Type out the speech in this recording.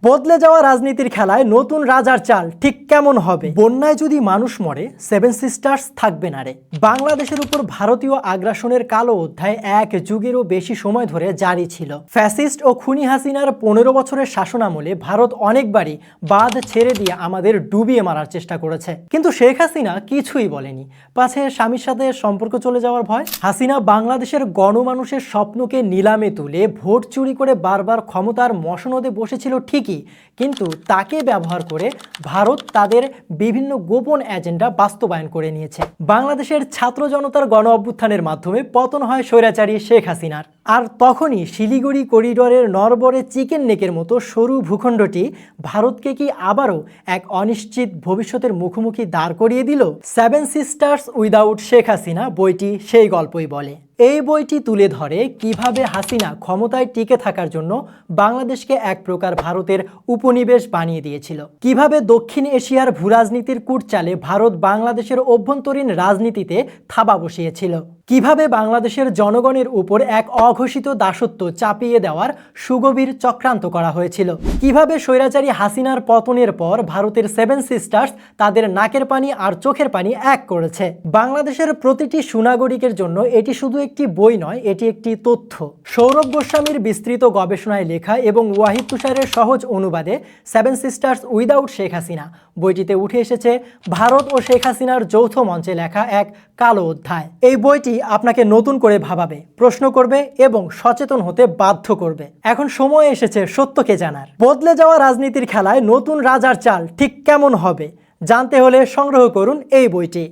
বদলে যাওয়া রাজনীতির খেলায় নতুন রাজার চাল ঠিক কেমন হবে? বন্যায় যদি মানুষ মরে, সেভেন সিস্টার্স থাকবে না রে। বাংলাদেশের উপর ভারতীয় আগ্রাসনের কালো অধ্যায় এক যুগেরও বেশি সময় ধরে জারি ছিল। ফ্যাসিস্ট ও খুনি হাসিনার 15 বছরের শাসনামলে ভারত অনেকবারই বাঁধ ছেড়ে দিয়ে আমাদের ডুবিয়ে মারার চেষ্টা করেছে, কিন্তু শেখ হাসিনা কিছুই বলেনি। পাছে স্বামীর সাথে সম্পর্ক চলে যাওয়ার ভয়? হাসিনা বাংলাদেশের গণমানুষের স্বপ্নকে নিলামে তুলে ভোট চুরি করে বারবার ক্ষমতার মসনদে বসেছিল ঠিকই, কিন্তু তাকে ব্যবহার করে ভারত তাদের বিভিন্ন গোপন এজেন্ডা বাস্তবায়ন করে নিয়েছে। বাংলাদেশের ছাত্র জনতার গণ অভ্যুত্থানের মাধ্যমে পতন হয় স্বৈরাচারী শেখ হাসিনার, আর তখনই শিলিগুড়ি করিডোরের নরবরে চিকেন নেকের মতো সরু ভূখণ্ডটি ভারতকে কি আবারও এক অনিশ্চিত ভবিষ্যতের মুখোমুখি দাঁড় করিয়ে দিল? Seven sisters without Sheikh Hasina বইটি সেই গল্পই বলে। এই বইটি তুলে ধরে কিভাবে হাসিনা ক্ষমতায় টিকে থাকার জন্য বাংলাদেশকে এক প্রকার ভারতের উপনিবেশ বানিয়ে দিয়েছিল, কিভাবে দক্ষিণ এশিয়ার ভূরাজনীতির কূটচালে ভারত বাংলাদেশের অভ্যন্তরীণ রাজনীতিতে থাবা বসিয়েছিল, কিভাবে বাংলাদেশের জনগণের উপর এক অঘোষিত দাসত্ব চাপিয়ে দেওয়ার সুগভীর চক্রান্ত করা হয়েছিল, কিভাবে স্বৈরাচারী হাসিনার পতনের পর ভারতের সেভেন সিস্টার্স তাদের নাকের পানি আর চোখের পানি এক করেছে। বাংলাদেশের প্রতিটি সুনাগরিকের জন্য এটি শুধু একটি বই নয়, এটি একটি তথ্য। সৌরভ গোস্বামীর বিস্তৃত গবেষণায় লেখা এবং ওয়াহিদ তুষারের সহজ অনুবাদে seven sisters without Sheikh Hasina বইটিতে উঠে এসেছে ভারত ও শেখ হাসিনার যৌথ মঞ্চে লেখা এক কালো অধ্যায়। এই বইটি আপনাকে নতুন করে ভাবাবে, প্রশ্ন করবে এবং সচেতন হতে বাধ্য করবে। এখন সময় এসেছে সত্যকে জানার। বদলে যাওয়া রাজনীতির খেলায় নতুন রাজার চাল ঠিক কেমন হবে জানতে হলে সংগ্রহ করুন এই বইটি।